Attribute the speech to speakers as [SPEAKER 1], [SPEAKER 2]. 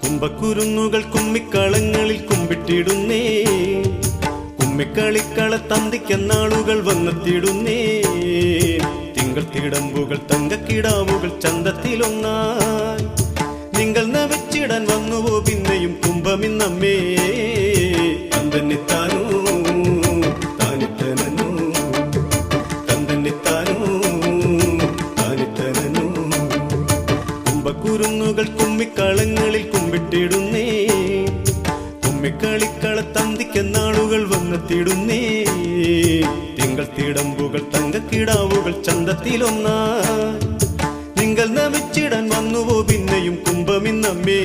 [SPEAKER 1] കുംഭക്കുരുന്നുകൾ കുമ്മിക്കളങ്ങളിൽ കുമ്പിട്ടിടുന്നേ, കുമ്മിക്കളിക്കള തന്തിക്കെന്നാളുകൾ വന്നെത്തിയിടുന്നേ. തിങ്കൾ തിടമ്പുകൾ തങ്കക്കിടാവുകൾ ചന്തത്തിലൊന്നായി നിങ്ങൾ നവച്ചിടാൻ വന്നുവോ പിന്നെയും കുംഭമിന്നമ്മേ. തന്തന്നിത്താനോ താനിത്തനോ, തന്തന്നിത്താനോ താനിത്തനോ. കുംഭക്കുരുന്നുകൾ കുമ്മിക്കളങ്ങളിൽ കുമ്പിട്ടിടുന്നേ, കുമ്മിക്കളിക്കള തന്തിക്കെന്നാളുകൾ വന്നെത്തിയിടുന്നേ. തിങ്കൾ തിടമ്പുകൾ തങ്കക്കിടാവുകൾ ചന്തത്തിലൊന്നായി നിങ്ങൾ നമിച്ചിടാൻ വന്നുവോ പിന്നെയും കുംഭമിന്നമ്മേ.